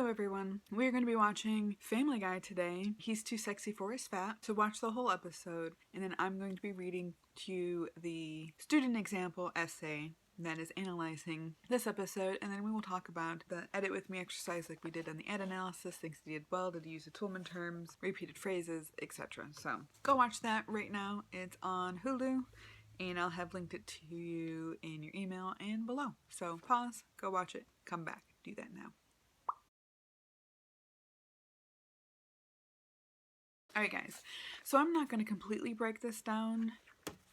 Hello everyone, we're going to be watching Family Guy today. He's too sexy for his fat, so watch the whole episode, and then I'm going to be reading to you the student example essay that is analyzing this episode, and then we will talk about the edit with me exercise like we did on the ed analysis, things he did well, did he use the Toulmin terms, repeated phrases, etc. So go watch that right now. It's on Hulu, and I'll have linked it to you in your email and below. So pause, go watch it, come back, do that now. Alright guys, so I'm not going to completely break this down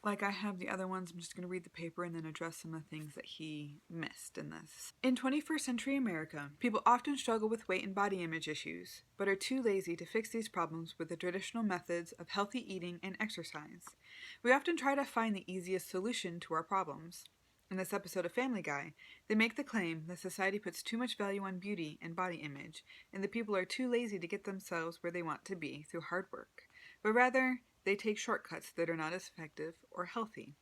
like I have the other ones. I'm just going to read the paper and then address some of the things that he missed in this. In 21st century America, people often struggle with weight and body image issues, but are too lazy to fix these problems with the traditional methods of healthy eating and exercise. We often try to find the easiest solution to our problems. In this episode of Family Guy, they make the claim that society puts too much value on beauty and body image, and that people are too lazy to get themselves where they want to be through hard work, but rather they take shortcuts that are not as effective or healthy.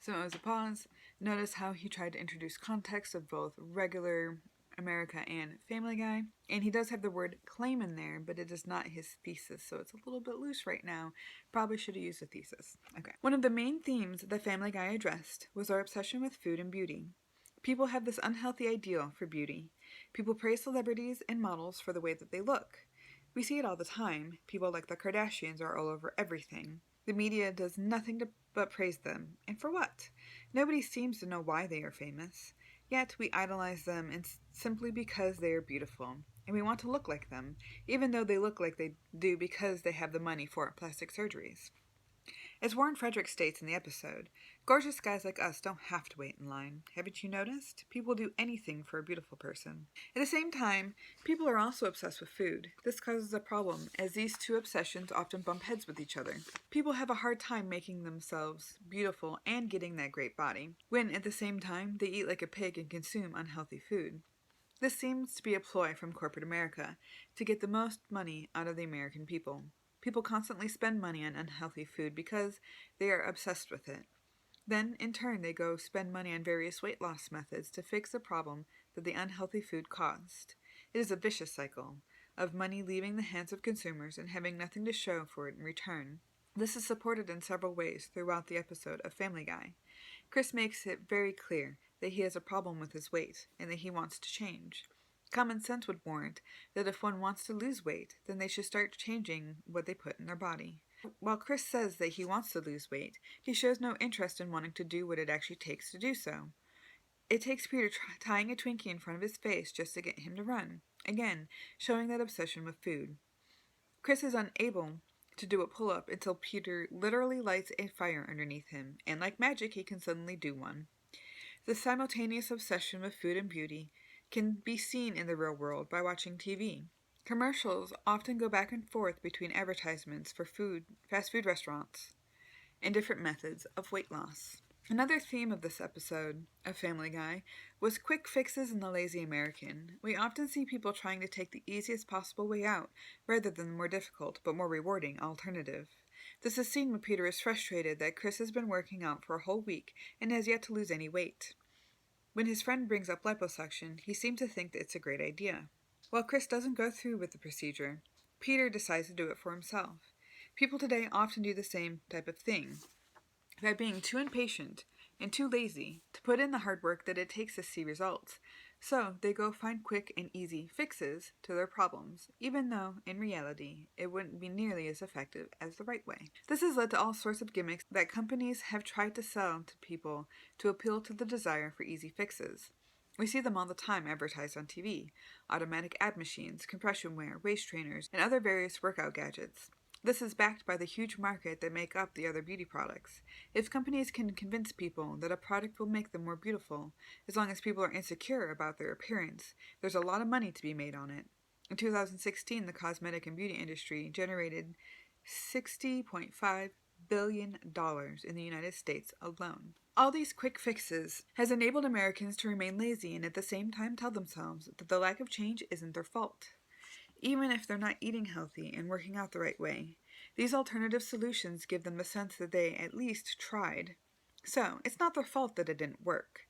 So as a pause, notice how he tried to introduce context of both regular America and Family Guy, and he does have the word claim in there, but it is not his thesis, so it's a little bit loose right now. Probably should have used a thesis. Okay. One of the main themes that Family Guy addressed was our obsession with food and beauty. People have this unhealthy ideal for beauty. People praise celebrities and models for the way that they look. We see it all the time. People like the Kardashians are all over everything. The media does nothing but praise them. And for what? Nobody seems to know why they are famous. Yet we idolize them simply because they are beautiful, and we want to look like them, even though they look like they do because they have the money for plastic surgeries. As Warren Frederick states in the episode, gorgeous guys like us don't have to wait in line. Haven't you noticed? People do anything for a beautiful person. At the same time, people are also obsessed with food. This causes a problem, as these two obsessions often bump heads with each other. People have a hard time making themselves beautiful and getting that great body, when at the same time they eat like a pig and consume unhealthy food. This seems to be a ploy from corporate America to get the most money out of the American people. People constantly spend money on unhealthy food because they are obsessed with it. Then, in turn, they go spend money on various weight loss methods to fix the problem that the unhealthy food caused. It is a vicious cycle of money leaving the hands of consumers and having nothing to show for it in return. This is supported in several ways throughout the episode of Family Guy. Chris makes it very clear that he has a problem with his weight and that he wants to change. Common sense would warrant that if one wants to lose weight, then they should start changing what they put in their body. While Chris says that he wants to lose weight, he shows no interest in wanting to do what it actually takes to do so. It takes Peter tying a Twinkie in front of his face just to get him to run, again, showing that obsession with food. Chris is unable to do a pull-up until Peter literally lights a fire underneath him, and like magic he can suddenly do one. The simultaneous obsession with food and beauty can be seen in the real world by watching TV. Commercials often go back and forth between advertisements for fast food restaurants, and different methods of weight loss. Another theme of this episode of Family Guy was quick fixes in the lazy American. We often see people trying to take the easiest possible way out, rather than the more difficult but more rewarding alternative. This is seen when Peter is frustrated that Chris has been working out for a whole week and has yet to lose any weight. When his friend brings up liposuction, he seems to think that it's a great idea. While Chris doesn't go through with the procedure, Peter decides to do it for himself. People today often do the same type of thing, by being too impatient and too lazy to put in the hard work that it takes to see results. So they go find quick and easy fixes to their problems, even though, in reality, it wouldn't be nearly as effective as the right way. This has led to all sorts of gimmicks that companies have tried to sell to people to appeal to the desire for easy fixes. We see them all the time advertised on TV: automatic ab machines, compression wear, waist trainers, and other various workout gadgets. This is backed by the huge market that make up the other beauty products. If companies can convince people that a product will make them more beautiful, as long as people are insecure about their appearance, there's a lot of money to be made on it. In 2016, the cosmetic and beauty industry generated $60.5 billion in the United States alone. All these quick fixes has enabled Americans to remain lazy and at the same time tell themselves that the lack of change isn't their fault. Even if they're not eating healthy and working out the right way, these alternative solutions give them the sense that they at least tried. So, it's not their fault that it didn't work.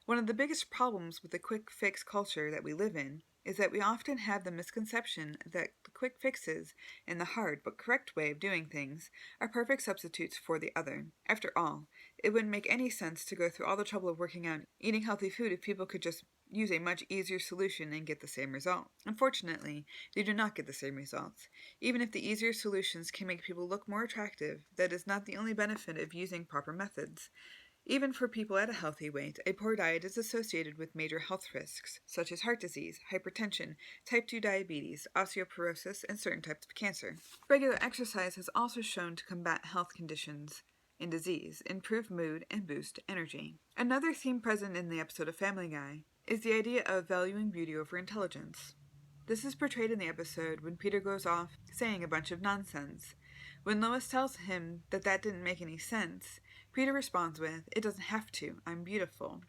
One of the biggest problems with the quick fix culture that we live in is that we often have the misconception that the quick fixes and the hard but correct way of doing things are perfect substitutes for the other. After all, it wouldn't make any sense to go through all the trouble of working out, eating healthy food if people could just use a much easier solution and get the same result. Unfortunately, they do not get the same results. Even if the easier solutions can make people look more attractive, that is not the only benefit of using proper methods. Even for people at a healthy weight, a poor diet is associated with major health risks, such as heart disease, hypertension, type 2 diabetes, osteoporosis, and certain types of cancer. Regular exercise has also shown to combat health conditions and disease, improve mood, and boost energy. Another theme present in the episode of Family Guy is the idea of valuing beauty over intelligence. This is portrayed in the episode when Peter goes off saying a bunch of nonsense. When Lois tells him that didn't make any sense, Peter responds with, "It doesn't have to, I'm beautiful."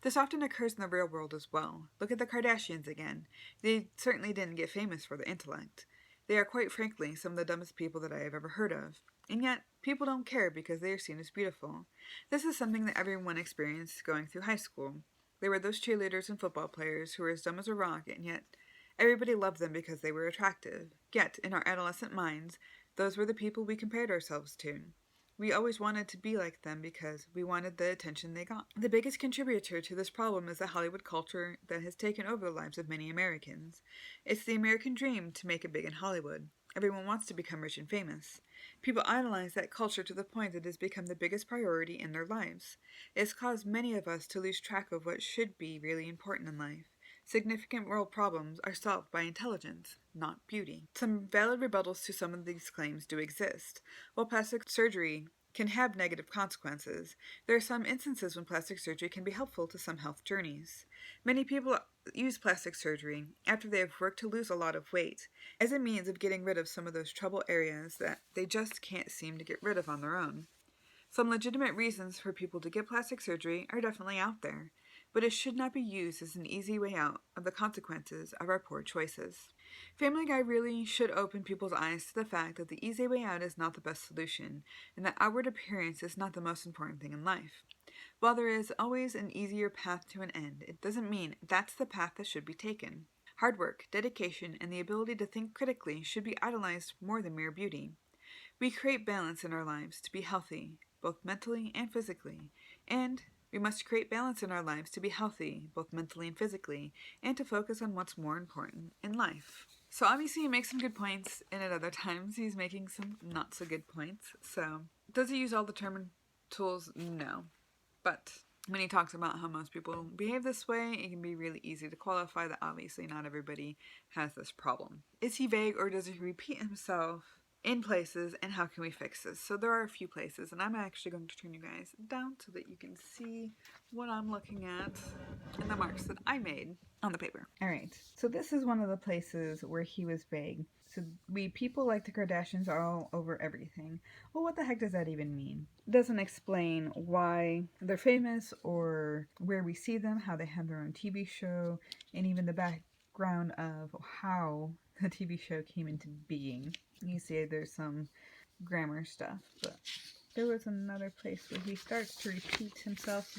This often occurs in the real world as well. Look at the Kardashians again. They certainly didn't get famous for their intellect. They are quite frankly some of the dumbest people that I have ever heard of. And yet, people don't care because they are seen as beautiful. This is something that everyone experienced going through high school. There were those cheerleaders and football players who were as dumb as a rock, and yet everybody loved them because they were attractive. Yet, in our adolescent minds, those were the people we compared ourselves to. We always wanted to be like them because we wanted the attention they got. The biggest contributor to this problem is the Hollywood culture that has taken over the lives of many Americans. It's the American dream to make it big in Hollywood. Everyone wants to become rich and famous. People idolize that culture to the point that it has become the biggest priority in their lives. It's caused many of us to lose track of what should be really important in life. Significant world problems are solved by intelligence, not beauty. Some valid rebuttals to some of these claims do exist. While plastic surgery can have negative consequences, there are some instances when plastic surgery can be helpful to some health journeys. Many people use plastic surgery after they have worked to lose a lot of weight as a means of getting rid of some of those trouble areas that they just can't seem to get rid of on their own. Some legitimate reasons for people to get plastic surgery are definitely out there, but it should not be used as an easy way out of the consequences of our poor choices. Family Guy really should open people's eyes to the fact that the easy way out is not the best solution, and that outward appearance is not the most important thing in life. While there is always an easier path to an end, it doesn't mean that's the path that should be taken. Hard work, dedication, and the ability to think critically should be idolized more than mere beauty. We create balance in our lives to be healthy, both mentally and physically, and we must create balance in our lives to be healthy, both mentally and physically, and to focus on what's more important in life. So obviously he makes some good points, and at other times he's making some not so good points. So does he use all the term and tools? No. But when he talks about how most people behave this way, it can be really easy to qualify that obviously not everybody has this problem. Is he vague or does he repeat himself in places, and how can we fix this? So there are a few places, and I'm actually going to turn you guys down so that you can see what I'm looking at and the marks that I made on the paper. Alright, so this is one of the places where he was vague. So people like the Kardashians are all over everything. Well, what the heck does that even mean? It doesn't explain why they're famous or where we see them, how they have their own TV show, and even the background of how the TV show came into being. You see there's some grammar stuff, but there was another place where he starts to repeat himself.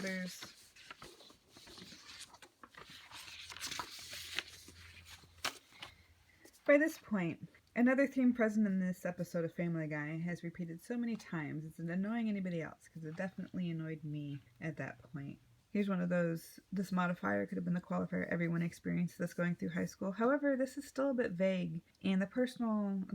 By this point, another theme present in this episode of Family Guy has repeated so many times it's annoying anybody else, because it definitely annoyed me at that point. Here's one of those, this modifier could have been the qualifier everyone experienced this going through high school. However, this is still a bit vague, and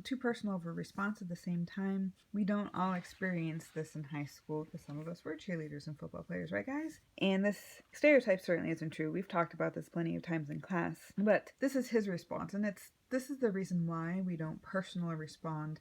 too personal of a response at the same time. We don't all experience this in high school, because some of us were cheerleaders and football players, right guys? And this stereotype certainly isn't true. We've talked about this plenty of times in class. But this is his response, and this is the reason why we don't personally respond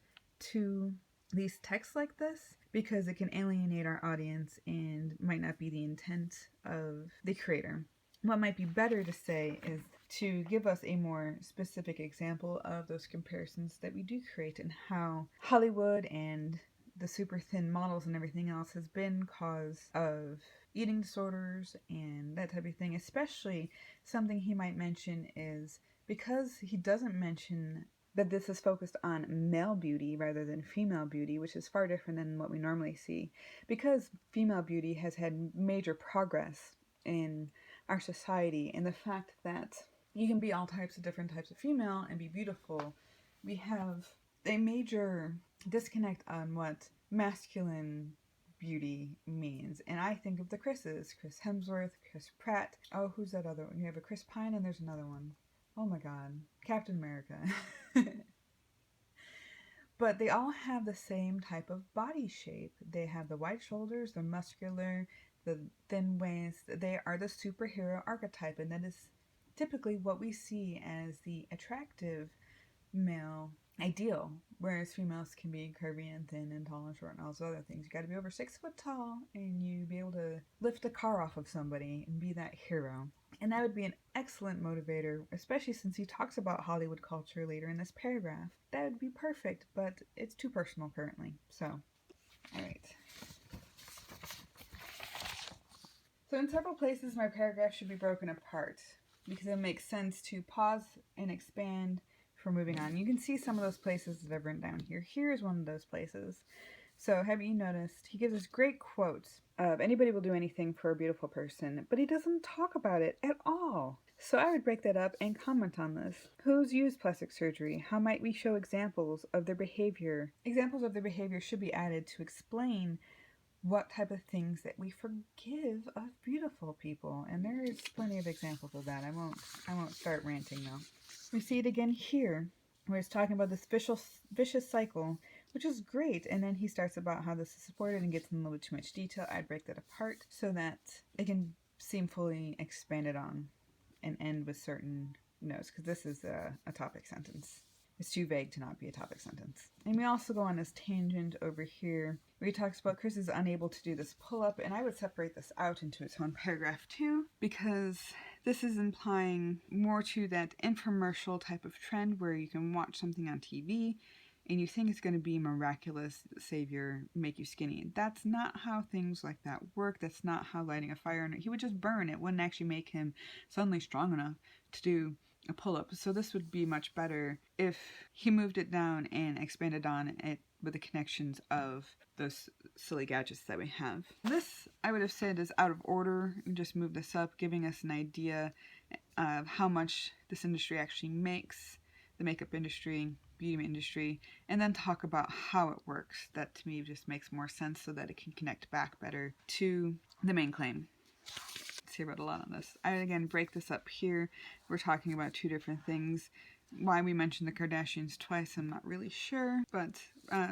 to these texts like this, because it can alienate our audience and might not be the intent of the creator. What might be better to say is to give us a more specific example of those comparisons that we do create and how Hollywood and the super thin models and everything else has been cause of eating disorders and that type of thing. Especially something he might mention is because he doesn't mention that this is focused on male beauty rather than female beauty, which is far different than what we normally see. Because female beauty has had major progress in our society, and the fact that you can be all types of different types of female and be beautiful. We have a major disconnect on what masculine beauty means. And I think of the Chris's. Chris Hemsworth, Chris Pratt. Oh, who's that other one? You have a Chris Pine and there's another one. Oh my god. Captain America. But they all have the same type of body shape. They have the wide shoulders, they're muscular, the thin waist. They are the superhero archetype, and that is typically what we see as the attractive male ideal, whereas females can be curvy and thin and tall and short and all those other things. You got to be over 6 foot tall and you be able to lift a car off of somebody and be that hero. And that would be an excellent motivator, especially since he talks about Hollywood culture later in this paragraph. That would be perfect, but it's too personal currently. So, alright. So in several places my paragraph should be broken apart because it makes sense to pause and expand for moving on. You can see some of those places that I've written down here. Here is one of those places. So have you noticed, he gives us great quotes of anybody will do anything for a beautiful person, but he doesn't talk about it at all. So I would break that up and comment on this. Who's used plastic surgery? How might we show examples of their behavior? Examples of their behavior should be added to explain what type of things that we forgive of beautiful people. And there is plenty of examples of that. I won't start ranting though. We see it again here, where he's talking about this vicious cycle, which is great. And then he starts about how this is supported and gets in a little bit too much detail. I'd break that apart so that it can seem fully expanded on and end with certain notes, because this is a topic sentence. It's too vague to not be a topic sentence. And we also go on this tangent over here where he talks about Chris is unable to do this pull-up, and I would separate this out into its own paragraph too, because this is implying more to that infomercial type of trend where you can watch something on TV and you think it's going to be miraculous, savior, make you skinny. That's not how things like that work. That's not how lighting a fire, he would just burn. It wouldn't actually make him suddenly strong enough to do a pull-up. So this would be much better if he moved it down and expanded on it with the connections of those silly gadgets that we have. This, I would have said, is out of order. Just move this up, giving us an idea of how much this industry actually makes, the makeup industry, beauty industry, and then talk about how it works. That to me just makes more sense so that it can connect back better to the main claim. See, I wrote a lot on this. I again break this up here. We're talking about two different things. Why we mentioned the Kardashians twice, I'm not really sure, but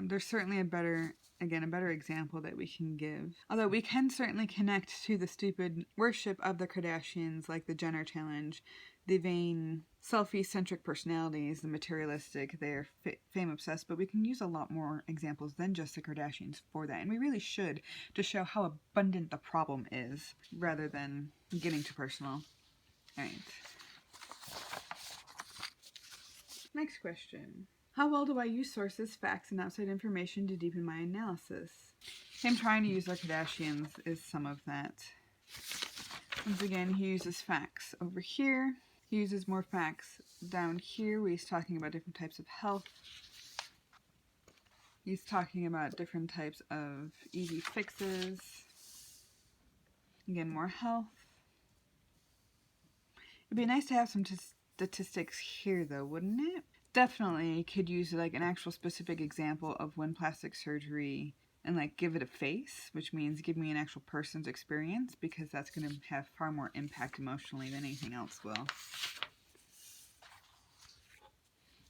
there's certainly a better example that we can give. Although we can certainly connect to the stupid worship of the Kardashians, like the Jenner challenge, the vain, selfie-centric personalities, the materialistic, they're fame-obsessed, but we can use a lot more examples than just the Kardashians for that, and we really should, to show how abundant the problem is, rather than getting too personal. Alright. Next question. How well do I use sources, facts, and outside information to deepen my analysis? Him trying to use the Kardashians is some of that. Once again, he uses facts over here. He uses more facts down here where he's talking about different types of health. He's talking about different types of easy fixes. Again, more health. It'd be nice to have some statistics here though, wouldn't it? Definitely could use like an actual specific example of when plastic surgery, and like give it a face, which means give me an actual person's experience, because that's going to have far more impact emotionally than anything else will.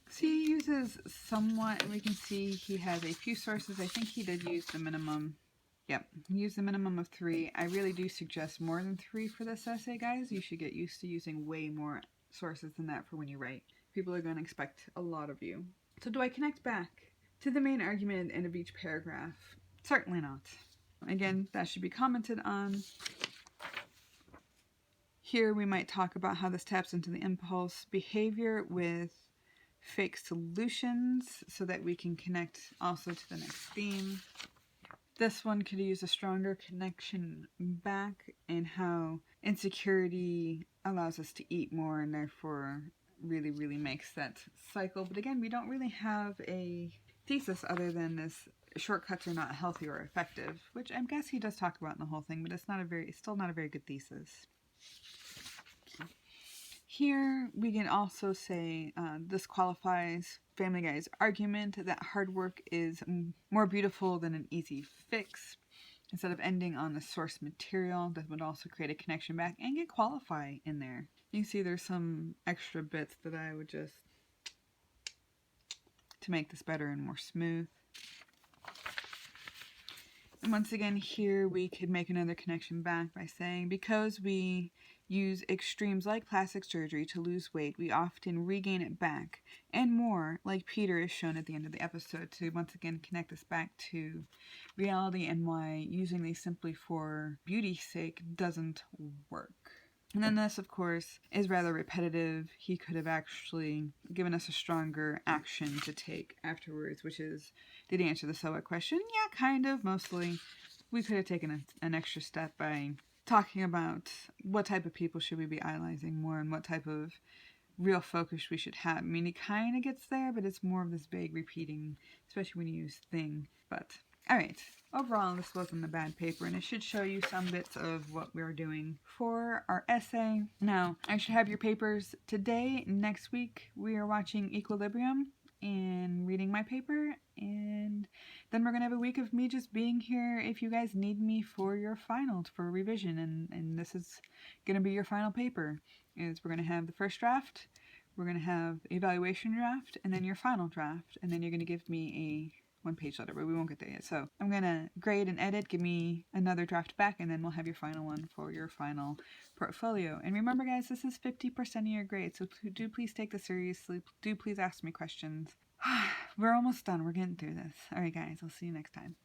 So he uses somewhat, and we can see he has a few sources. I think he did use the minimum. Yep, he used the minimum of 3. I really do suggest more than 3 for this essay, guys. You should get used to using way more sources than that for when you write. People are going to expect a lot of you. So do I connect back to the main argument at the end of each paragraph? Certainly not. Again, that should be commented on. Here we might talk about how this taps into the impulse behavior with fake solutions so that we can connect also to the next theme. This one could use a stronger connection back and how insecurity allows us to eat more and therefore really, really makes that cycle. But again, we don't really have a thesis other than this shortcuts are not healthy or effective, which I guess he does talk about in the whole thing, but it's still not a very good thesis. Here we can also say this qualifies Family Guy's argument that hard work is more beautiful than an easy fix. Instead of ending on the source material, that would also create a connection back and get qualify in there. You can see there's some extra bits that I would just, to make this better and more smooth. And once again, here we could make another connection back by saying, because we use extremes like plastic surgery to lose weight, we often regain it back, and more, like Peter is shown at the end of the episode, to once again connect us back to reality and why using these simply for beauty's sake doesn't work. And then this, of course, is rather repetitive. He could have actually given us a stronger action to take afterwards, which is, did he answer the so what question? Yeah, kind of, mostly. We could have taken an extra step by talking about what type of people should we be idolizing more and what type of real focus we should have. I mean, he kind of gets there, but it's more of this vague repeating, especially when you use thing. But, alright, overall this wasn't a bad paper, and it should show you some bits of what we're doing for our essay. Now, I should have your papers today. Next week we are watching Equilibrium and reading my paper, and then we're gonna have a week of me just being here if you guys need me for your finals, for revision, and this is gonna be your final paper. Is we're gonna have the first draft, we're gonna have evaluation draft, and then your final draft, and then you're gonna give me a one-page letter, but we won't get there yet. So I'm gonna grade and edit, give me another draft back, and then we'll have your final one for your final portfolio. And remember, guys, this is 50% of your grade, so do please take this seriously. Do please ask me questions. We're almost done. We're getting through this. All right, guys, I'll see you next time.